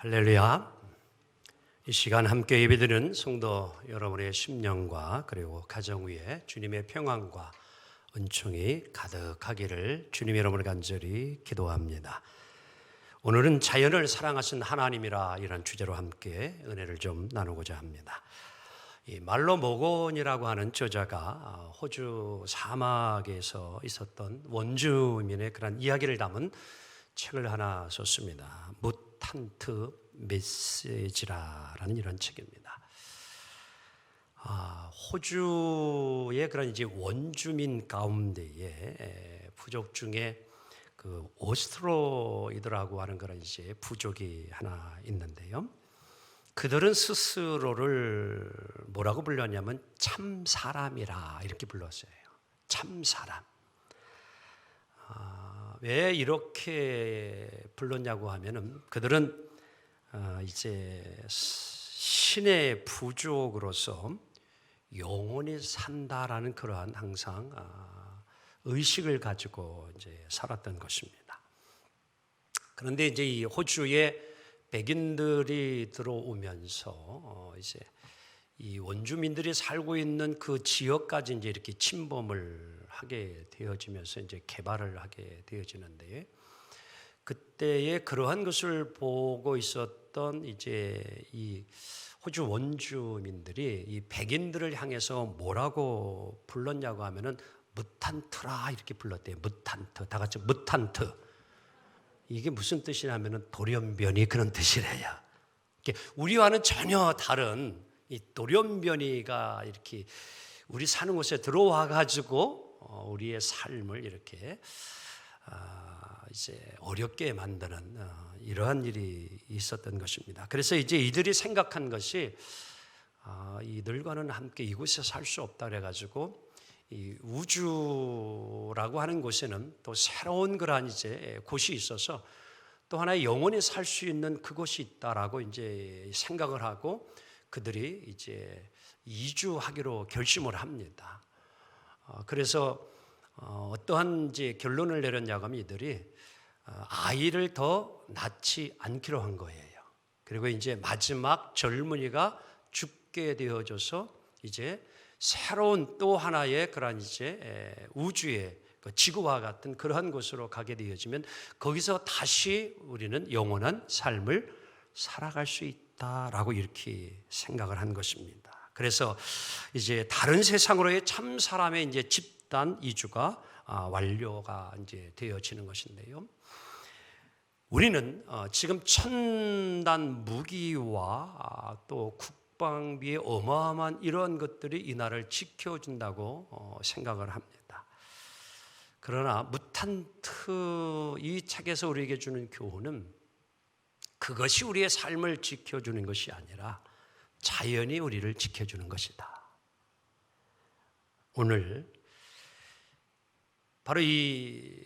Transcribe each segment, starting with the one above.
할렐루야. 이 시간 함께 예배드리는 성도 여러분의 심령과 그리고 가정 위에 주님의 평안과 은총이 가득하기를 주님 여러분을 간절히 기도합니다. 오늘은 자연을 사랑하신 하나님이라 이런 주제로 함께 은혜를 좀 나누고자 합니다. 이 말로 모건이라고 하는 저자가 호주 사막에서 있었던 원주민의 그런 이야기를 담은 책을 하나 썼습니다. 무탄트 메시지라는 이런 책입니다. 호주의 그런 이제 원주민 가운데에 부족 중에 그 오스트로이드라고 하는 그런 이제 부족이 하나 있는데요. 그들은 스스로를 뭐라고 불렀냐면 참 사람이라 이렇게 불렀어요. 참 사람. 왜 이렇게 불렀냐고 하면은 그들은 이제 신의 부족으로서 영원히 산다라는 그러한 항상 의식을 가지고 이제 살았던 것입니다. 그런데 이제 이 호주에 백인들이 들어오면서 이제 이 원주민들이 살고 있는 그 지역까지 이제 이렇게 침범을 하게 되어지면서 이제 개발을 하게 되어지는데, 그때에 그러한 것을 보고 있었던 이제 이 호주 원주민들이 이 백인들을 향해서 뭐라고 불렀냐고 하면은 무탄트라 이렇게 불렀대요. 무탄트. 다 같이 무탄트. 이게 무슨 뜻이냐면은 돌연변이 그런 뜻이래요. 우리와는 전혀 다른 이 돌연변이가 이렇게 우리 사는 곳에 들어와 가지고 우리의 삶을 이렇게 이제 어렵게 만드는 이러한 일이 있었던 것입니다. 그래서 이제 이들이 생각한 것이 이들과는 함께 이곳에 살 수 없다 그래가지고 이 우주라고 하는 곳에는 또 새로운 그러한 이제 곳이 있어서 또 하나의 영원히 살 수 있는 그곳이 있다라고 이제 생각을 하고 그들이 이제 이주하기로 결심을 합니다. 그래서 어떠한 이제 결론을 내렸냐고 하면 이들이 아이를 더 낳지 않기로 한 거예요. 그리고 이제 마지막 젊은이가 죽게 되어져서 이제 새로운 또 하나의 그런 이제 우주의 지구와 같은 그러한 곳으로 가게 되어지면 거기서 다시 우리는 영원한 삶을 살아갈 수 있다라고 이렇게 생각을 한 것입니다. 그래서 이제 다른 세상으로의 참 사람의 이제 집단 이주가 완료가 이제 되어지는 것인데요. 우리는 지금 첨단 무기와 또 국방비의 어마어마한 이런 것들이 이 나라를 지켜준다고 생각을 합니다. 그러나 무탄트 이 책에서 우리에게 주는 교훈은 그것이 우리의 삶을 지켜주는 것이 아니라 자연이 우리를 지켜주는 것이다. 오늘 바로 이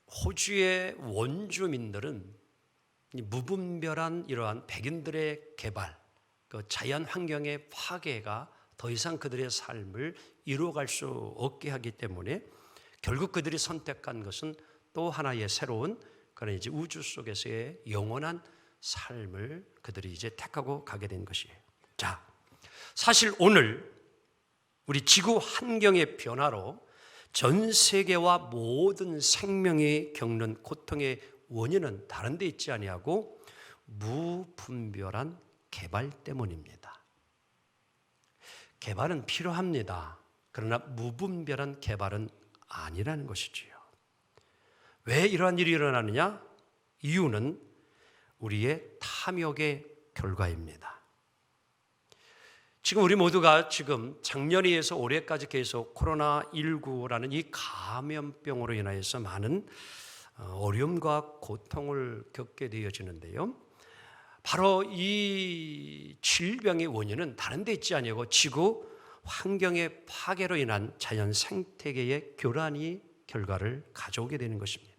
호주의 원주민들은 무분별한 이러한 백인들의 개발, 그 자연 환경의 파괴가 더 이상 그들의 삶을 이루어갈 수 없게 하기 때문에 결국 그들이 선택한 것은 또 하나의 새로운 그런 이제 우주 속에서의 영원한 삶을 그들이 이제 택하고 가게 된 것이에요. 자, 사실 오늘 우리 지구 환경의 변화로 전 세계와 모든 생명이 겪는 고통의 원인은 다른 데 있지 아니하고 무분별한 개발 때문입니다. 개발은 필요합니다. 그러나 무분별한 개발은 아니라는 것이지요. 왜 이러한 일이 일어나느냐? 이유는 우리의 탐욕의 결과입니다. 지금 우리 모두가 지금 작년에서 올해까지 계속 코로나19라는 이 감염병으로 인하여서 많은 어려움과 고통을 겪게 되어지는데요. 바로 이 질병의 원인은 다른 데 있지 아니고 지구 환경의 파괴로 인한 자연 생태계의 교란이 결과를 가져오게 되는 것입니다.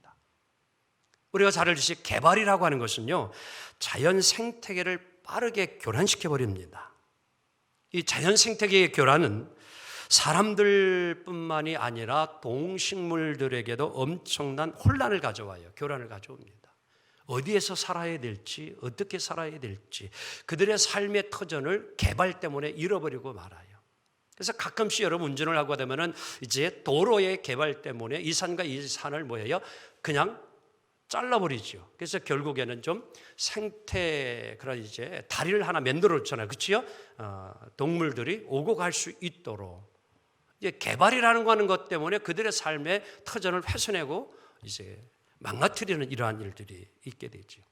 우리가 잘 알듯이 개발이라고 하는 것은요, 자연 생태계를 빠르게 교란시켜 버립니다. 이 자연 생태계의 교란은 사람들뿐만이 아니라 동식물들에게도 엄청난 혼란을 가져와요. 교란을 가져옵니다. 어디에서 살아야 될지, 어떻게 살아야 될지, 그들의 삶의 터전을 개발 때문에 잃어버리고 말아요. 그래서 가끔씩 여러분 운전을 하고 되면은 이제 도로의 개발 때문에 이 산과 이 산을 뭐예요? 그냥 잘라버리죠. 그래서 결국에는 좀 생태 그런 이제 다리를 하나 만들어줬잖아요, 그렇죠? 동물들이 오고 갈 수 있도록 이제 개발이라는 거 하는 것 때문에 그들의 삶의 터전을 훼손하고 이제 망가뜨리는 이러한 일들이 있게 되죠.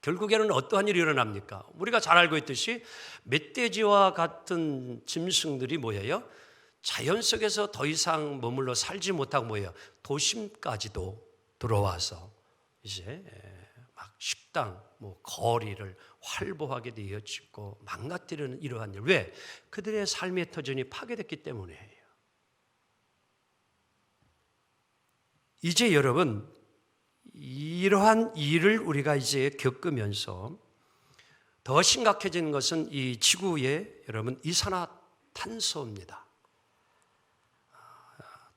결국에는 어떠한 일이 일어납니까? 우리가 잘 알고 있듯이 멧돼지와 같은 짐승들이 뭐예요? 자연 속에서 더 이상 머물러 살지 못하고 뭐예요? 도심까지도 들어와서 이제 막 식당, 뭐 거리를 활보하게 되어지고 망가뜨리는 이러한 일. 왜? 그들의 삶의 터전이 파괴됐기 때문이에요. 이제 여러분, 이러한 일을 우리가 이제 겪으면서 더 심각해진 것은 이 지구의 여러분 이산화탄소입니다.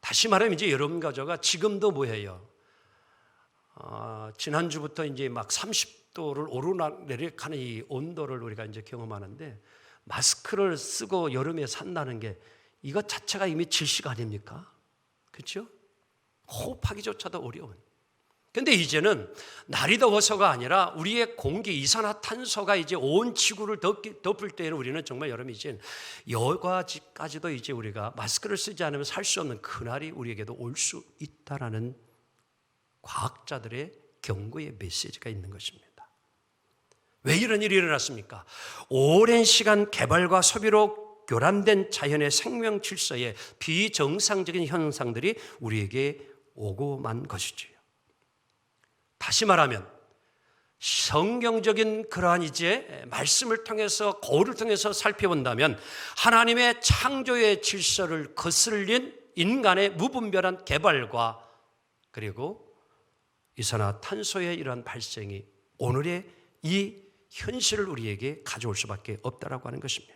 다시 말하면 이제 여러분 가져가 지금도 뭐예요? 지난주부터 이제 막 30도를 오르내리가는 이 온도를 우리가 이제 경험하는데 마스크를 쓰고 여름에 산다는 게 이것 자체가 이미 질식 아닙니까? 그렇죠? 호흡하기조차도 어려운. 그런데 이제는 날이 더워서가 아니라 우리의 공기 이산화탄소가 이제 온 지구를 덮을 때에는 우리는 정말 여러분 이제 여과지까지도 이제 우리가 마스크를 쓰지 않으면 살 수 없는 그날이 우리에게도 올 수 있다라는 과학자들의 경고의 메시지가 있는 것입니다. 왜 이런 일이 일어났습니까? 오랜 시간 개발과 소비로 교란된 자연의 생명 질서의 비정상적인 현상들이 우리에게 오고만 것이지요. 다시 말하면 성경적인 그러한 이제 말씀을 통해서 거울을 통해서 살펴본다면 하나님의 창조의 질서를 거슬린 인간의 무분별한 개발과 그리고 이산화탄소의 이러한 발생이 오늘의 이 현실을 우리에게 가져올 수밖에 없다라고 하는 것입니다.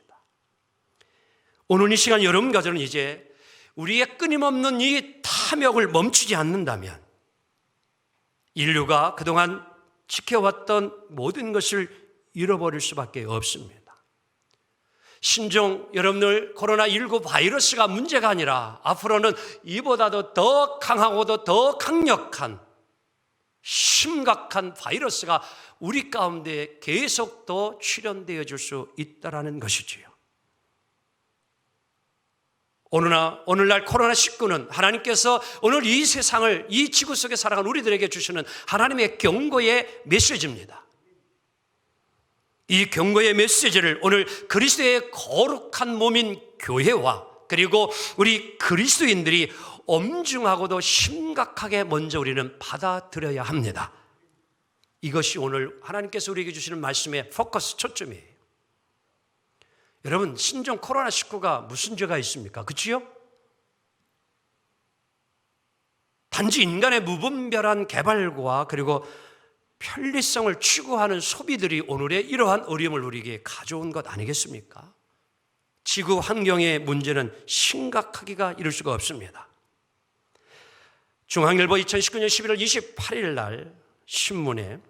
오늘 이 시간 여러분 가정은 이제 우리의 끊임없는 이 탐욕을 멈추지 않는다면 인류가 그동안 지켜왔던 모든 것을 잃어버릴 수밖에 없습니다. 신종 여러분들 코로나19 바이러스가 문제가 아니라 앞으로는 이보다도 더 강하고도 더 강력한 심각한 바이러스가 우리 가운데 계속 더 출현되어질 수 있다는 것이지요. 오늘날 코로나19는 하나님께서 오늘 이 세상을 이 지구 속에 살아가는 우리들에게 주시는 하나님의 경고의 메시지입니다. 이 경고의 메시지를 오늘 그리스도의 거룩한 몸인 교회와 그리고 우리 그리스도인들이 엄중하고도 심각하게 먼저 우리는 받아들여야 합니다. 이것이 오늘 하나님께서 우리에게 주시는 말씀의 포커스 초점이에요. 여러분, 신종 코로나19가 무슨 죄가 있습니까? 그치요? 단지 인간의 무분별한 개발과 그리고 편리성을 추구하는 소비들이 오늘의 이러한 어려움을 우리에게 가져온 것 아니겠습니까? 지구 환경의 문제는 심각하기가 이를 수가 없습니다. 중앙일보 2019년 11월 28일 날 신문에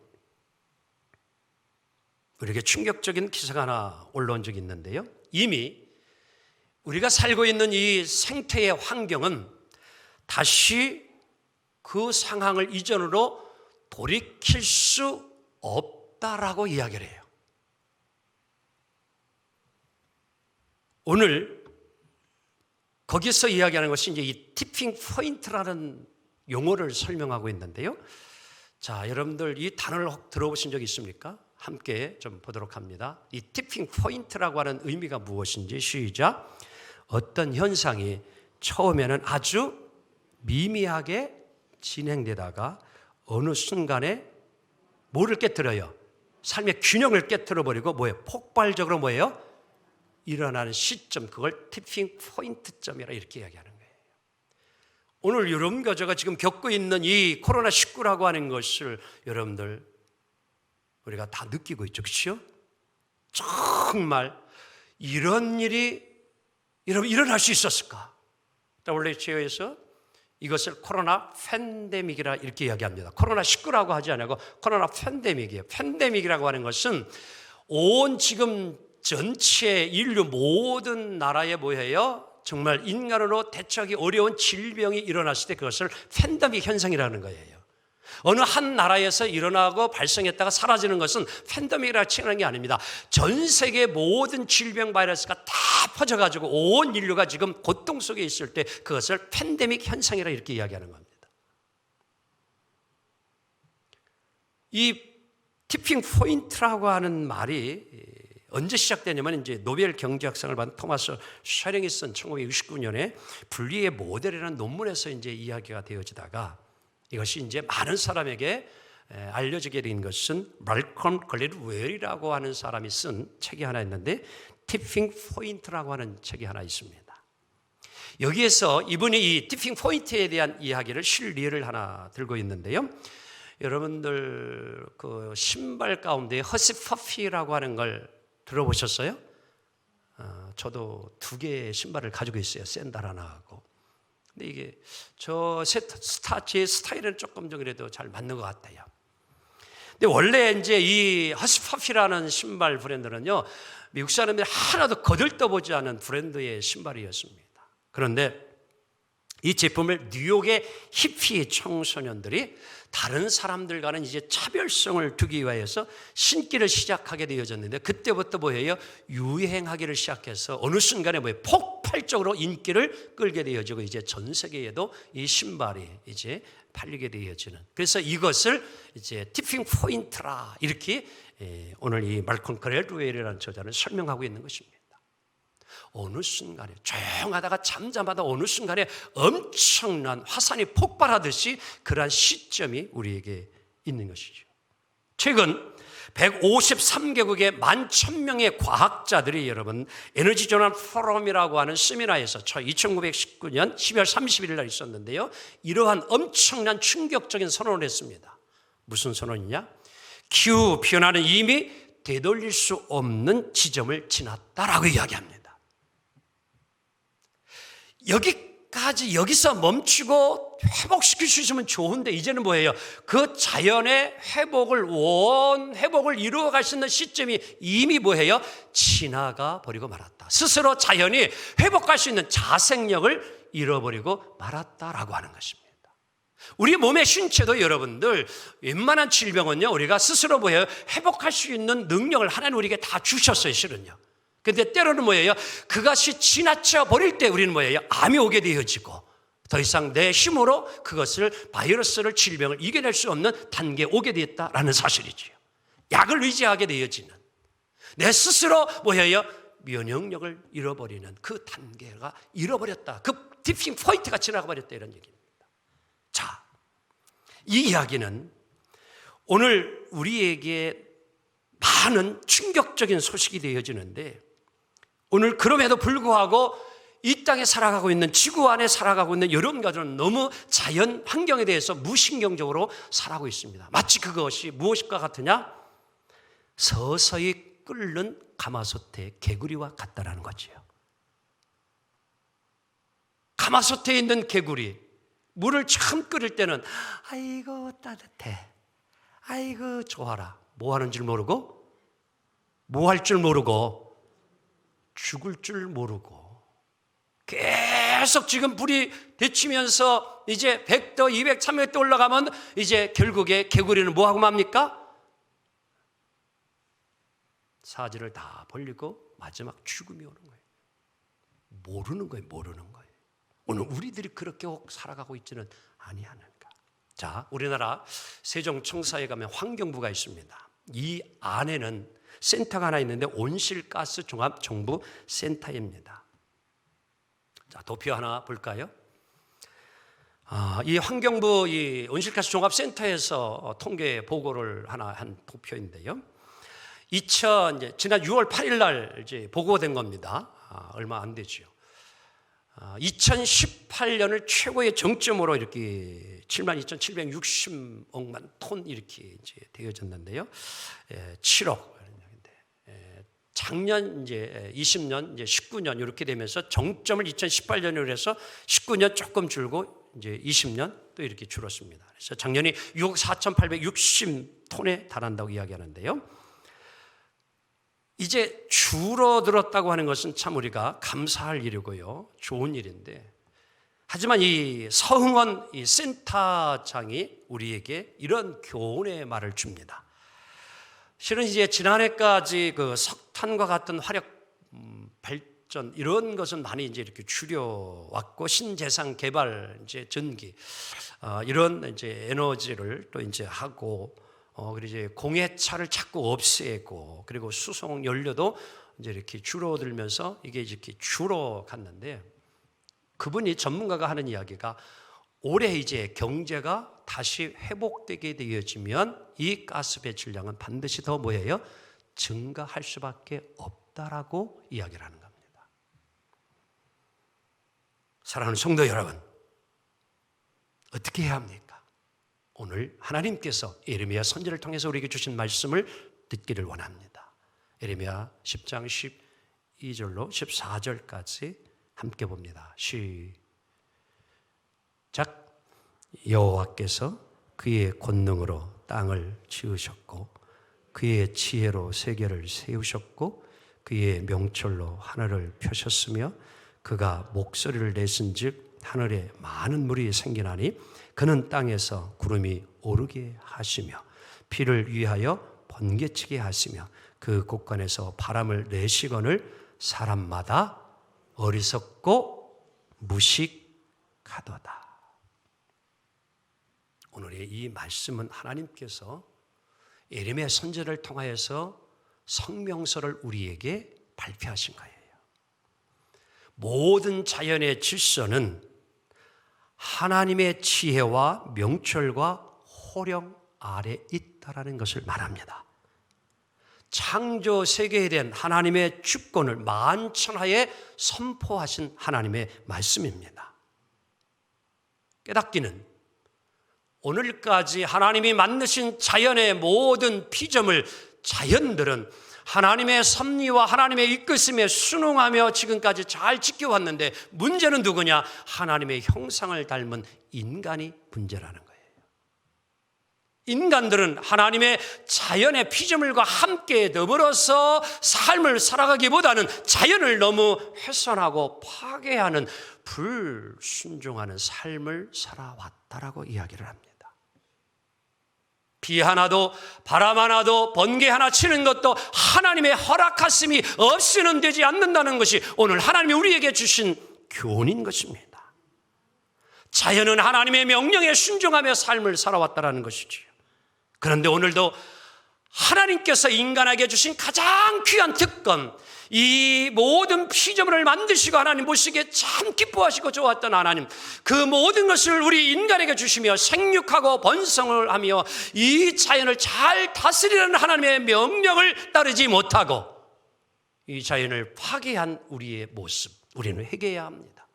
우리에게 충격적인 기사가 하나 올라온 적이 있는데요. 이미 우리가 살고 있는 이 생태의 환경은 다시 그 상황을 이전으로 돌이킬 수 없다라고 이야기를 해요. 오늘 거기서 이야기하는 것이 이제 이 티핑 포인트라는 용어를 설명하고 있는데요. 자, 여러분들 이 단어를 혹 들어보신 적 있습니까? 함께 좀 보도록 합니다. 이 티핑 포인트라고 하는 의미가 무엇인지 시작. 어떤 현상이 처음에는 아주 미미하게 진행되다가 어느 순간에 뭐를 깨뜨려요? 삶의 균형을 깨뜨려버리고 뭐예요? 폭발적으로 뭐예요? 일어나는 시점, 그걸 티핑 포인트점이라 이렇게 이야기하는 거예요. 오늘 여러분과 제가 지금 겪고 있는 이 코로나19라고 하는 것을 여러분들 우리가 다 느끼고 있죠. 그렇죠? 정말 이런 일이 여러분 일어날 수 있었을까? WHO에서 이것을 코로나 팬데믹이라 이렇게 이야기합니다. 코로나19라고 하지 않고 코로나 팬데믹이에요. 팬데믹이라고 하는 것은 온 지금 전체 인류 모든 나라에 뭐예요? 정말 인간으로 대처하기 어려운 질병이 일어났을 때 그것을 팬데믹 현상이라는 거예요. 어느 한 나라에서 일어나고 발생했다가 사라지는 것은 팬데믹이라고 칭하는 게 아닙니다. 전 세계 모든 질병 바이러스가 다 퍼져가지고 온 인류가 지금 고통 속에 있을 때 그것을 팬데믹 현상이라 이렇게 이야기하는 겁니다. 이 티핑 포인트라고 하는 말이 언제 시작되냐면 이제 노벨 경제학상을 받은 토마스 셔링이 쓴 1969년에 분리의 모델이라는 논문에서 이제 이야기가 되어지다가 이것이 이제 많은 사람에게 알려지게 된 것은 말콤 글래드웰이라고 하는 사람이 쓴 책이 하나 있는데 티핑 포인트라고 하는 책이 하나 있습니다. 여기에서 이분이 이 티핑 포인트에 대한 이야기를 실리를 하나 들고 있는데요. 여러분들 그 신발 가운데 허스퍼피라고 하는 걸 들어보셨어요? 저도 2개의 신발을 가지고 있어요. 샌들 하나하고. 근데 이게 제 스타일은 조금 좀 그래도 잘 맞는 것 같아요. 근데 원래 이제 이 허스퍼피라는 신발 브랜드는요, 미국 사람들이 하나도 거들떠보지 않은 브랜드의 신발이었습니다. 그런데 이 제품을 뉴욕의 히피 청소년들이 다른 사람들과는 이제 차별성을 두기 위해서 신기를 시작하게 되어졌는데 그때부터 뭐예요? 유행하기를 시작해서 어느 순간에 뭐예요? 폭발적으로 인기를 끌게 되어지고 이제 전 세계에도 이 신발이 이제 팔리게 되어지는. 그래서 이것을 이제 티핑 포인트라 이렇게 오늘 이 말콤 글래드웰이라는 저자는 설명하고 있는 것입니다. 어느 순간에 조용하다가 잠잠하다 어느 순간에 엄청난 화산이 폭발하듯이 그러한 시점이 우리에게 있는 것이죠. 최근 153개국의 11,000명의 과학자들이 여러분 에너지 전환 포럼이라고 하는 세미나에서 2919년 12월 31일 날 있었는데요. 이러한 엄청난 충격적인 선언을 했습니다. 무슨 선언이냐? 기후 변화는 이미 되돌릴 수 없는 지점을 지났다라고 이야기합니다. 여기서 멈추고 회복시킬 수 있으면 좋은데 이제는 뭐예요? 그 자연의 회복을 이루어갈 수 있는 시점이 이미 뭐예요? 지나가 버리고 말았다. 스스로 자연이 회복할 수 있는 자생력을 잃어버리고 말았다라고 하는 것입니다. 우리 몸의 신체도 여러분들 웬만한 질병은요 우리가 스스로 뭐예요? 회복할 수 있는 능력을 하나님 우리에게 다 주셨어요, 실은요. 근데 때로는 뭐예요? 그것이 지나쳐 버릴 때 우리는 뭐예요? 암이 오게 되어지고 더 이상 내 힘으로 그것을 바이러스를 질병을 이겨낼 수 없는 단계에 오게 되었다라는 사실이지요. 약을 의지하게 되어지는 내 스스로 뭐예요? 면역력을 잃어버리는 그 단계가 잃어버렸다. 그 티핑 포인트가 지나가 버렸다 이런 얘기입니다. 자, 이 이야기는 오늘 우리에게 많은 충격적인 소식이 되어지는데 오늘 그럼에도 불구하고 이 땅에 살아가고 있는 지구 안에 살아가고 있는 여러분 가족은 너무 자연 환경에 대해서 무신경적으로 살아가고 있습니다. 마치 그것이 무엇과 같으냐? 서서히 끓는 가마솥의 개구리와 같다라는 거지요. 가마솥에 있는 개구리 물을 처음 끓일 때는 아이고 따뜻해, 아이고 좋아라. 뭐 하는 줄 모르고, 뭐 할 줄 모르고, 죽을 줄 모르고 계속 지금 불이 데치면서 이제 100도, 200, 300도 올라가면 이제 결국에 개구리는 뭐하고 맙니까? 사지를 다 벌리고 마지막 죽음이 오는 거예요. 모르는 거예요. 오늘 우리들이 그렇게 살아가고 있지는 아니하는가. 자, 우리나라 세종청사에 가면 환경부가 있습니다. 이 안에는 센터가 하나 있는데 온실가스 종합정보센터입니다. 자, 도표 하나 볼까요? 이 환경부 이 온실가스 종합센터에서 통계 보고를 하나 한 도표인데요. 지난 6월 8일 날 이제 보고된 겁니다. 얼마 안 되죠. 2018년을 최고의 정점으로 이렇게 72,760억만 톤 이렇게 이제 되어졌는데요. 7억. 작년 이제 20년, 이제 19년 이렇게 되면서 정점을 2018년으로 해서 19년 조금 줄고 이제 20년 또 이렇게 줄었습니다. 그래서 작년에 6억 4,860톤에 달한다고 이야기하는데요. 이제 줄어들었다고 하는 것은 참 우리가 감사할 일이고요. 좋은 일인데, 하지만 이 서흥원 이 센터장이 우리에게 이런 교훈의 말을 줍니다. 실은 이제 지난해까지 그 석탄과 같은 화력 발전 이런 것은 많이 이제 이렇게 줄여왔고, 신재생 개발 이제 전기 이런 이제 에너지를 또 이제 하고, 그리고 이제 공해차를 자꾸 없애고, 그리고 수송 연료도 이제 이렇게 줄어들면서 이게 이렇게 줄어갔는데, 그분이 전문가가 하는 이야기가 올해 이제 경제가 다시 회복되게 되어지면 이 가스 배출량은 반드시 더 뭐예요? 증가할 수밖에 없다라고 이야기를 하는 겁니다. 사랑하는 성도 여러분, 어떻게 해야 합니까? 오늘 하나님께서 예레미야 선지를 통해서 우리에게 주신 말씀을 듣기를 원합니다. 예레미야 10장 12절로 14절까지 함께 봅니다. 시작. 여호와께서 그의 권능으로 땅을 지으셨고, 그의 지혜로 세계를 세우셨고, 그의 명철로 하늘을 펴셨으며, 그가 목소리를 내신즉 하늘에 많은 물이 생기나니, 그는 땅에서 구름이 오르게 하시며 비를 위하여 번개치게 하시며, 그 곳간에서 바람을 내시거늘 사람마다 어리석고 무식하도다. 오늘의 이 말씀은 하나님께서 예레미야 선지자를 통하여서 성명서를 우리에게 발표하신 거예요. 모든 자연의 질서는 하나님의 지혜와 명철과 호령 아래 있다라는 것을 말합니다. 창조 세계에 대한 하나님의 주권을 만천하에 선포하신 하나님의 말씀입니다. 깨닫기는 오늘까지 하나님이 만드신 자연의 모든 피조물, 자연들은 하나님의 섭리와 하나님의 이끄심에 순응하며 지금까지 잘 지켜왔는데, 문제는 누구냐? 하나님의 형상을 닮은 인간이 문제라는 거예요. 인간들은 하나님의 자연의 피조물과 함께 더불어서 삶을 살아가기보다는 자연을 너무 훼손하고 파괴하는 불순종하는 삶을 살아왔다라고 이야기를 합니다. 비 하나도 바람 하나도 번개 하나 치는 것도 하나님의 허락하심이 없이는 되지 않는다는 것이 오늘 하나님이 우리에게 주신 교훈인 것입니다. 자연은 하나님의 명령에 순종하며 삶을 살아왔다는 것이지요. 그런데 오늘도 하나님께서 인간에게 주신 가장 귀한 특권, 이 모든 피조물을 만드시고 하나님 보시기에 참 기뻐하시고 좋았던 하나님, 그 모든 것을 우리 인간에게 주시며 생육하고 번성을 하며 이 자연을 잘 다스리는 하나님의 명령을 따르지 못하고 이 자연을 파괴한 우리의 모습, 우리는 회개해야 합니다.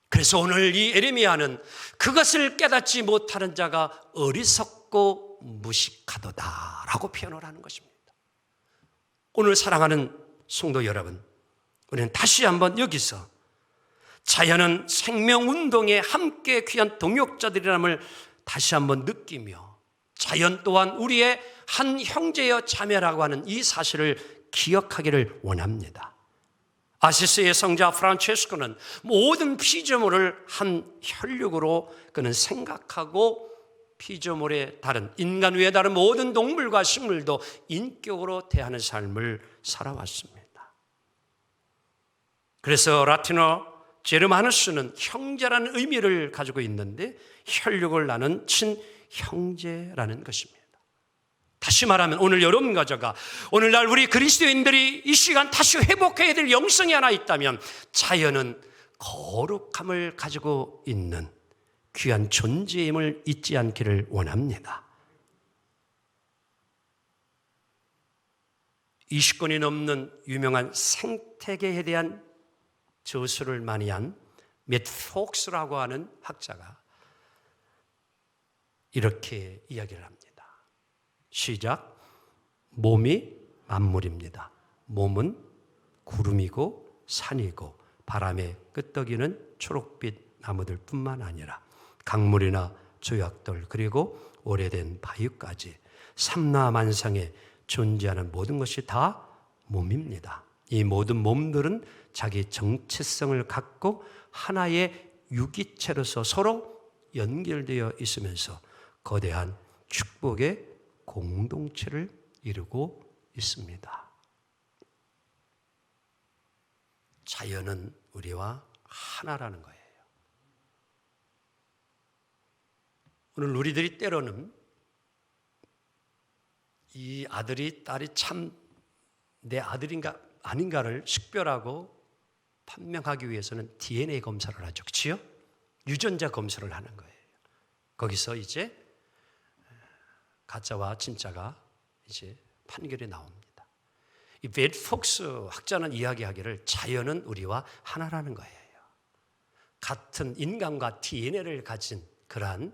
그래서 오늘 이 예레미야는 그것을 깨닫지 못하는 자가 어리석고 무식하도다라고 표현을 하는 것입니다. 오늘 사랑하는 성도 여러분, 우리는 다시 한번 여기서 자연은 생명운동에 함께 귀한 동역자들이라는 다시 한번 느끼며, 자연 또한 우리의 한 형제여 자매라고 하는 이 사실을 기억하기를 원합니다. 아시스의 성자 프란체스코는 모든 피조물을 한 혈육으로 그는 생각하고, 피조물에 다른 인간 외에 다른 모든 동물과 식물도 인격으로 대하는 삶을 살아왔습니다. 그래서 라틴어 제르마누스는 형제라는 의미를 가지고 있는데, 혈육을 나눈 친형제라는 것입니다. 다시 말하면 오늘 여러분과 저가, 오늘날 우리 그리스도인들이 이 시간 다시 회복해야 될 영성이 하나 있다면, 자연은 거룩함을 가지고 있는 귀한 존재임을 잊지 않기를 원합니다. 20권이 넘는 유명한 생태계에 대한 저술을 많이 한 맷 폭스라고 하는 학자가 이렇게 이야기를 합니다. 시작. 몸이 만물입니다. 몸은 구름이고 산이고 바람에 끄떡이는 초록빛 나무들 뿐만 아니라 강물이나 조약돌 그리고 오래된 바위까지 삼라만상에 존재하는 모든 것이 다 몸입니다. 이 모든 몸들은 자기 정체성을 갖고 하나의 유기체로서 서로 연결되어 있으면서 거대한 축복의 공동체를 이루고 있습니다. 자연은 우리와 하나라는 거예요. 오늘 우리들이 때로는 이 아들이 딸이 참 내 아들인가 아닌가를 식별하고 판명하기 위해서는 DNA 검사를 하죠. 그렇지요? 유전자 검사를 하는 거예요. 거기서 이제 가짜와 진짜가 이제 판결이 나옵니다. 이 베트 폭스 학자는 이야기하기를 자연은 우리와 하나라는 거예요. 같은 인간과 DNA를 가진 그러한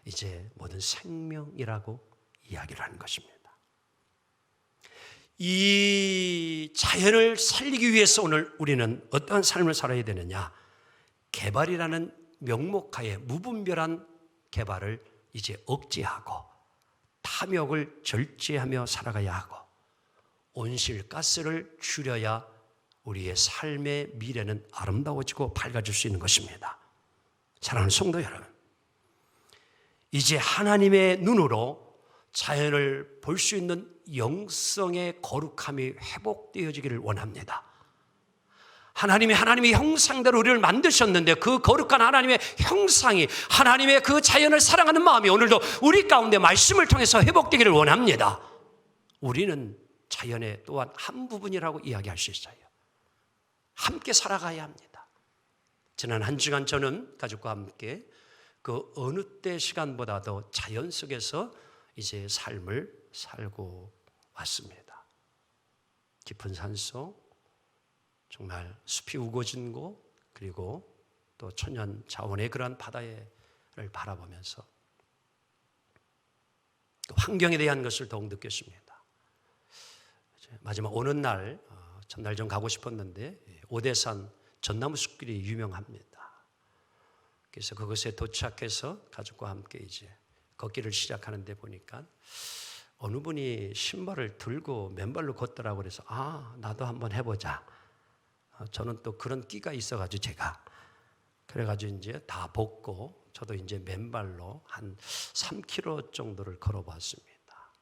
이제 모든 생명이라고 이야기를 하는 것입니다. 이 자연을 살리기 위해서 오늘 우리는 어떠한 삶을 살아야 되느냐? 개발이라는 명목하에 무분별한 개발을 이제 억제하고 탐욕을 절제하며 살아가야 하고 온실가스를 줄여야 우리의 삶의 미래는 아름다워지고 밝아질 수 있는 것입니다. 사랑하는 성도 여러분, 이제 하나님의 눈으로 자연을 볼 수 있는 영성의 거룩함이 회복되어지기를 원합니다. 하나님의 형상대로 우리를 만드셨는데 그 거룩한 하나님의 형상이 하나님의 그 자연을 사랑하는 마음이 오늘도 우리 가운데 말씀을 통해서 회복되기를 원합니다. 우리는 자연의 또한 한 부분이라고 이야기할 수 있어요. 함께 살아가야 합니다. 지난 한 주간 저는 가족과 함께 그 어느 때 시간보다도 자연 속에서 이제 삶을 살고 왔습니다. 깊은 산속, 정말 숲이 우거진 곳, 그리고 또 천연 자원의 그러한 바다를 바라보면서 환경에 대한 것을 더욱 느꼈습니다. 마지막 오는 날, 전날 좀 가고 싶었는데 오대산 전나무 숲길이 유명합니다. 그래서 그것에 도착해서 가족과 함께 이제 걷기를 시작하는데 보니까 어느 분이 신발을 들고 맨발로 걷더라고. 그래서 나도 한번 해보자. 저는 또 그런 끼가 있어가지고 제가 그래가지고 이제 다 벗고 저도 이제 맨발로 한 3km 정도를 걸어봤습니다.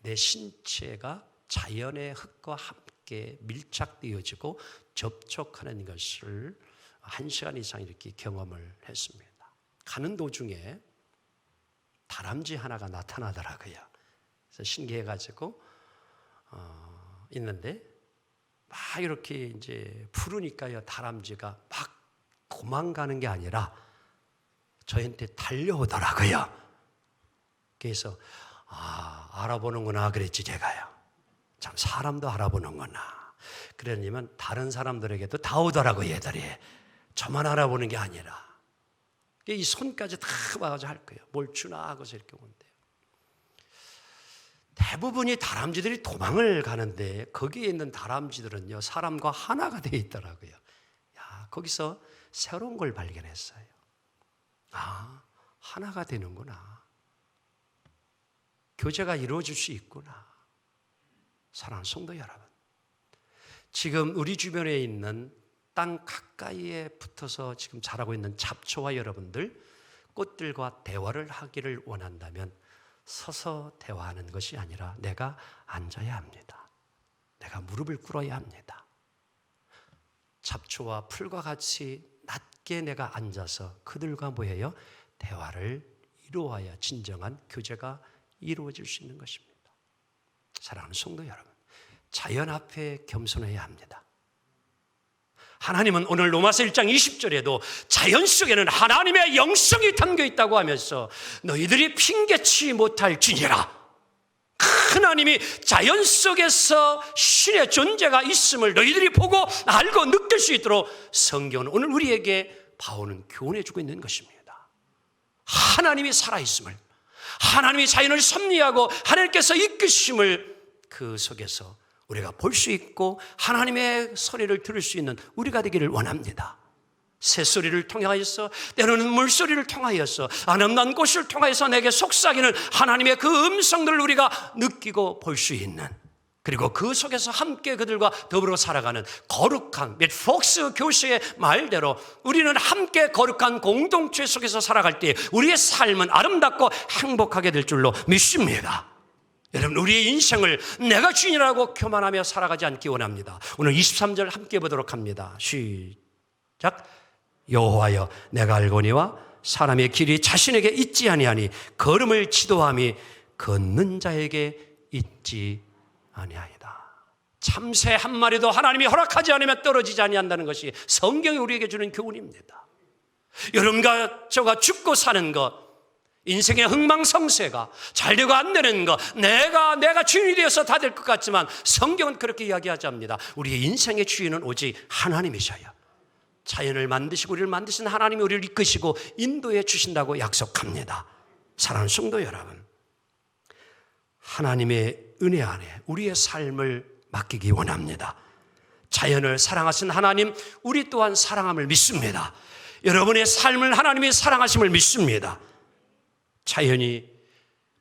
내 신체가 자연의 흙과 함께 밀착되어지고 접촉하는 것을 1시간 이상 이렇게 경험을 했습니다. 가는 도중에 다람쥐 하나가 나타나더라고요. 그래서 신기해가지고 있는데 막 이렇게 이제 부르니까요, 다람쥐가 막 도망가는 게 아니라 저한테 달려오더라고요. 그래서 알아보는구나 그랬지 제가요. 참 사람도 알아보는구나. 그러려면 다른 사람들에게도 다 오더라고요. 얘들이 저만 알아보는 게 아니라 이 손까지 다 와가지고 할 거예요. 뭘 주나 하고서 이렇게 오는데요. 대부분이 다람쥐들이 도망을 가는데 거기에 있는 다람쥐들은요, 사람과 하나가 되어 있더라고요. 거기서 새로운 걸 발견했어요. 하나가 되는구나. 교제가 이루어질 수 있구나. 사랑하는 성도 여러분, 지금 우리 주변에 있는 땅 가까이에 붙어서 지금 자라고 있는 잡초와 여러분들, 꽃들과 대화를 하기를 원한다면 서서 대화하는 것이 아니라 내가 앉아야 합니다. 내가 무릎을 꿇어야 합니다. 잡초와 풀과 같이 낮게 내가 앉아서 그들과 뭐예요? 대화를 이루어야 진정한 교제가 이루어질 수 있는 것입니다. 사랑하는 성도 여러분, 자연 앞에 겸손해야 합니다. 하나님은 오늘 로마서 1장 20절에도 자연 속에는 하나님의 영성이 담겨 있다고 하면서 너희들이 핑계치 못할지니라. 하나님이 자연 속에서 신의 존재가 있음을 너희들이 보고 알고 느낄 수 있도록 성경은 오늘 우리에게 바오는 교훈해 주고 있는 것입니다. 하나님이 살아있음을, 하나님이 자연을 섭리하고 하나님께서 이끄심을 그 속에서 우리가 볼 수 있고 하나님의 소리를 들을 수 있는 우리가 되기를 원합니다. 새소리를 통하여서, 때로는 물소리를 통하여서, 아름다운 곳을 통하여서 내게 속삭이는 하나님의 그 음성들을 우리가 느끼고 볼 수 있는, 그리고 그 속에서 함께 그들과 더불어 살아가는 거룩한, 맷 폭스 교수의 말대로 우리는 함께 거룩한 공동체 속에서 살아갈 때 우리의 삶은 아름답고 행복하게 될 줄로 믿습니다. 여러분, 우리의 인생을 내가 주인이라고 교만하며 살아가지 않기 원합니다. 오늘 23절 함께 보도록 합니다. 시작. 여호와여, 내가 알거니와 사람의 길이 자신에게 있지 아니하니 걸음을 지도함이 걷는 자에게 있지 아니하이다. 참새 한 마리도 하나님이 허락하지 않으면 떨어지지 아니한다는 것이 성경이 우리에게 주는 교훈입니다. 여러분과 저가 죽고 사는 것, 인생의 흥망성쇠가 잘 되고 안 되는 것, 내가 주인이 되어서 다 될 것 같지만 성경은 그렇게 이야기하지 않습니다. 우리의 인생의 주인은 오직 하나님이셔요. 자연을 만드시고 우리를 만드신 하나님이 우리를 이끄시고 인도해 주신다고 약속합니다. 사랑하는 성도 여러분, 하나님의 은혜 안에 우리의 삶을 맡기기 원합니다. 자연을 사랑하신 하나님, 우리 또한 사랑함을 믿습니다. 여러분의 삶을 하나님이 사랑하심을 믿습니다. 자연이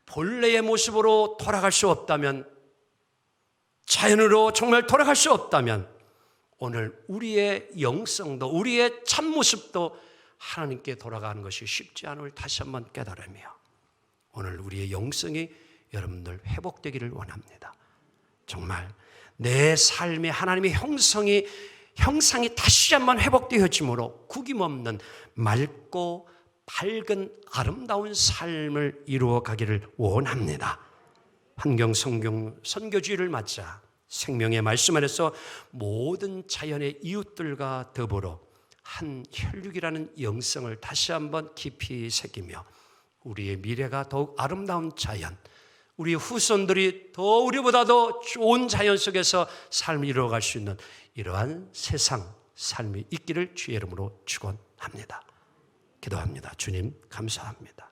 본래의 모습으로 돌아갈 수 없다면, 자연으로 정말 돌아갈 수 없다면 오늘 우리의 영성도, 우리의 참모습도 하나님께 돌아가는 것이 쉽지 않음을 다시 한번 깨달으며, 오늘 우리의 영성이 여러분들 회복되기를 원합니다. 정말 내 삶에 하나님의 형상이 다시 한번 회복되어짐으로 구김없는 맑고 밝은 아름다운 삶을 이루어 가기를 원합니다. 환경 성경 선교주의를 맞자 생명의 말씀 안에서 모든 자연의 이웃들과 더불어 한 혈육이라는 영성을 다시 한번 깊이 새기며 우리의 미래가 더욱 아름다운 자연, 우리 후손들이 더 우리보다도 좋은 자연 속에서 삶을 이루어갈 수 있는 이러한 세상 삶이 있기를 주의 이름으로 축원합니다. 기도합니다. 주님 감사합니다.